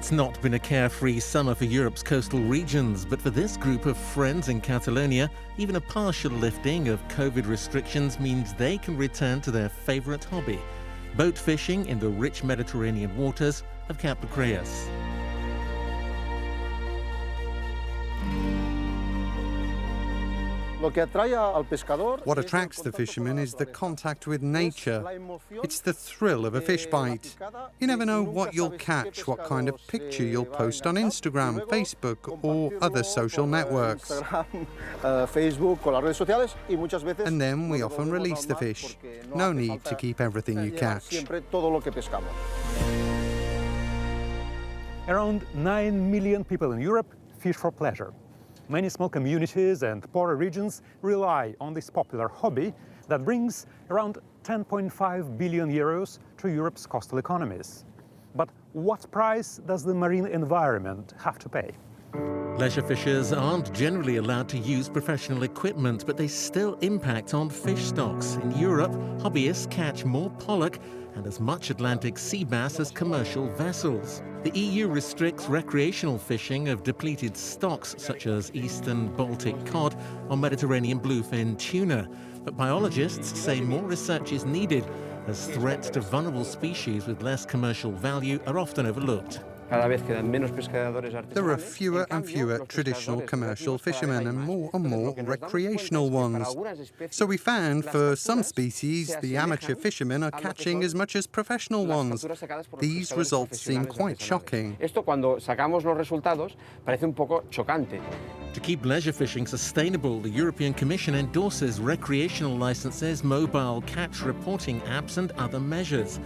It's not been a carefree summer for Europe's coastal regions, but for this group of friends in Catalonia, even a partial lifting of COVID restrictions means they can return to their favourite hobby, boat fishing in the rich Mediterranean waters of Cap Creus. What attracts the fishermen is the contact with nature. It's the thrill of a fish bite. You never know what you'll catch, what kind of picture you'll post on Instagram, Facebook, or other social networks. And then we often release the fish. No need to keep everything you catch. Around 9 million people in Europe fish for pleasure. Many small communities and poorer regions rely on this popular hobby that brings around 10.5 billion euros to Europe's coastal economies. But what price does the marine environment have to pay? Leisure fishers aren't generally allowed to use professional equipment, but they still impact on fish stocks. In Europe, hobbyists catch more pollock and as much Atlantic sea bass as commercial vessels. The EU restricts recreational fishing of depleted stocks such as eastern Baltic cod or Mediterranean bluefin tuna. But biologists say more research is needed as threats to vulnerable species with less commercial value are often overlooked. There are fewer and fewer traditional commercial fishermen and more recreational ones. So we found for some species, the amateur fishermen are catching as much as professional ones. These results seem quite shocking. To keep leisure fishing sustainable, the European Commission endorses recreational licenses, mobile catch reporting apps and other measures.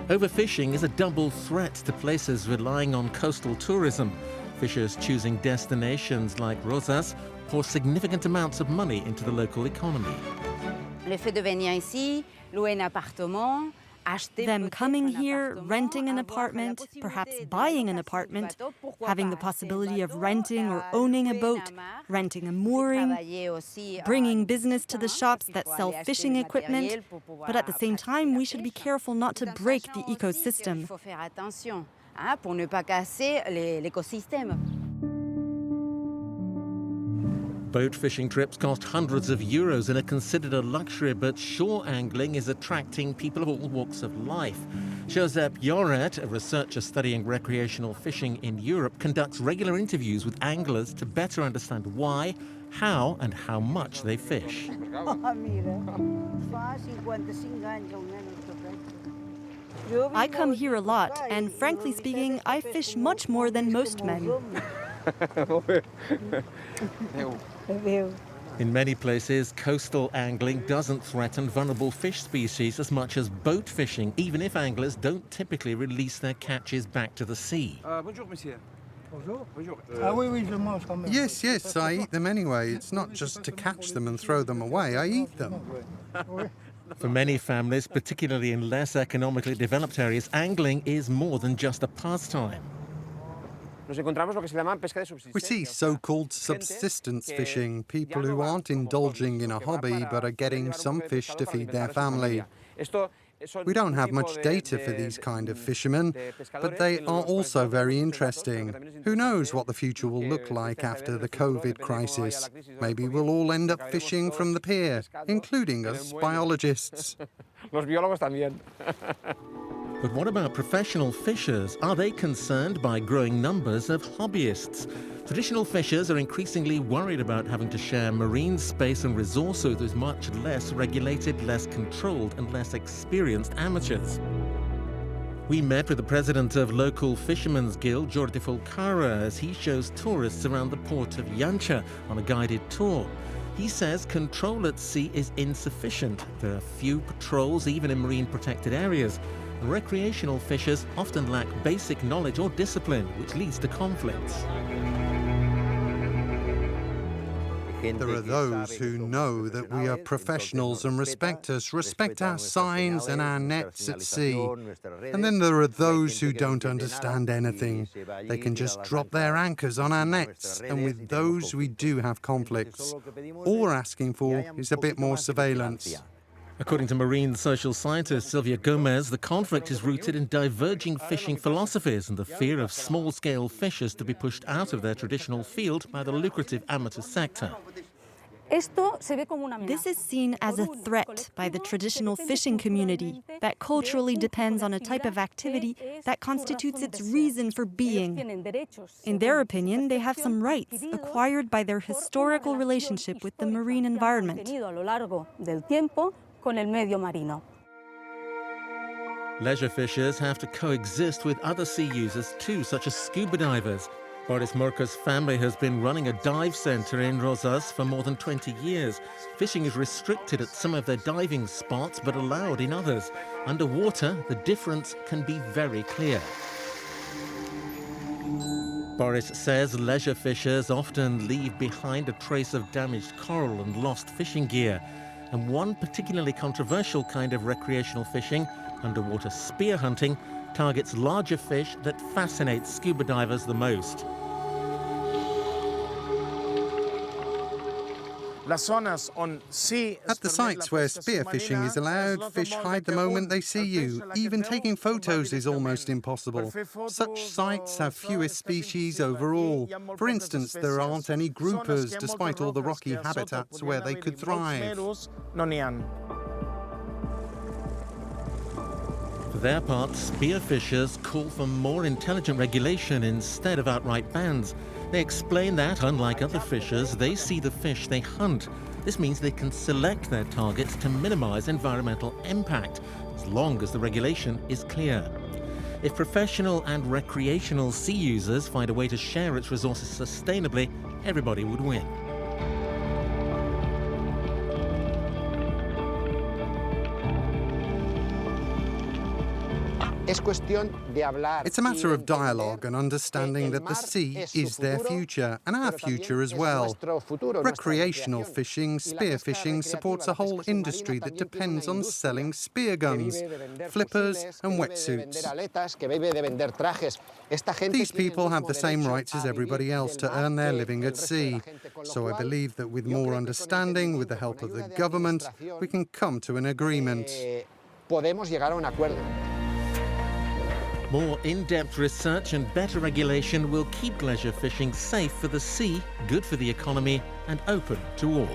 Overfishing is a double threat to places relying on coastal tourism. Fishers choosing destinations like Rosas pour significant amounts of money into the local economy. Them coming here, renting an apartment, perhaps buying an apartment, having the possibility of renting or owning a boat, renting a mooring, bringing business to the shops that sell fishing equipment. But at the same time, we should be careful not to break the ecosystem. Boat fishing trips cost hundreds of euros and are considered a luxury, but shore angling is attracting people of all walks of life. Josep Lloret, a researcher studying recreational fishing in Europe, conducts regular interviews with anglers to better understand why, how and how much they fish. I come here a lot, and frankly speaking, I fish much more than most men. In many places, coastal angling doesn't threaten vulnerable fish species as much as boat fishing, even if anglers don't typically release their catches back to the sea. Bonjour, monsieur. Yes, I eat them anyway. It's not just to catch them and throw them away, I eat them. For many families, particularly in less economically developed areas, angling is more than just a pastime. We see so-called subsistence fishing, people who aren't indulging in a hobby but are getting some fish to feed their family. We don't have much data for these kind of fishermen, but they are also very interesting. Who knows what the future will look like after the COVID crisis? Maybe we'll all end up fishing from the pier, including us biologists. But what about professional fishers? Are they concerned by growing numbers of hobbyists? Traditional fishers are increasingly worried about having to share marine space and resources with much less regulated, less controlled and less experienced amateurs. We met with the president of local Fishermen's Guild, Jordi Folcara, as he shows tourists around the port of Yancha on a guided tour. He says control at sea is insufficient. There are few patrols, even in marine protected areas. Recreational fishers often lack basic knowledge or discipline, which leads to conflicts. There are those who know that we are professionals and respect us, respect our signs and our nets at sea. And then there are those who don't understand anything. They can just drop their anchors on our nets, and with those we do have conflicts. All we're asking for is a bit more surveillance. According to marine social scientist Sylvia Gomez, the conflict is rooted in diverging fishing philosophies and the fear of small-scale fishers to be pushed out of their traditional field by the lucrative amateur sector. This is seen as a threat by the traditional fishing community that culturally depends on a type of activity that constitutes its reason for being. In their opinion, they have some rights acquired by their historical relationship with the marine environment. Leisure fishers have to coexist with other sea users too, such as scuba divers. Boris Murka's family has been running a dive centre in Rozas for more than 20 years. Fishing is restricted at some of their diving spots, but allowed in others. Underwater, the difference can be very clear. Boris says leisure fishers often leave behind a trace of damaged coral and lost fishing gear. And one particularly controversial kind of recreational fishing, underwater spear hunting, targets larger fish that fascinate scuba divers the most. At the sites where spearfishing is allowed, fish hide the moment they see you. Even taking photos is almost impossible. Such sites have fewest species overall. For instance, there aren't any groupers, despite all the rocky habitats where they could thrive. For their part, spearfishers call for more intelligent regulation instead of outright bans. They explain that, unlike other fishers, they see the fish they hunt. This means they can select their targets to minimize environmental impact, as long as the regulation is clear. If professional and recreational sea users find a way to share its resources sustainably, everybody would win. It's a matter of dialogue and understanding that the sea is their future, and our future as well. Recreational fishing, spearfishing, supports a whole industry that depends on selling spear guns, flippers and wetsuits. These people have the same rights as everybody else to earn their living at sea. So I believe that with more understanding, with the help of the government, we can come to an agreement. More in-depth research and better regulation will keep leisure fishing safe for the sea, good for the economy, and open to all.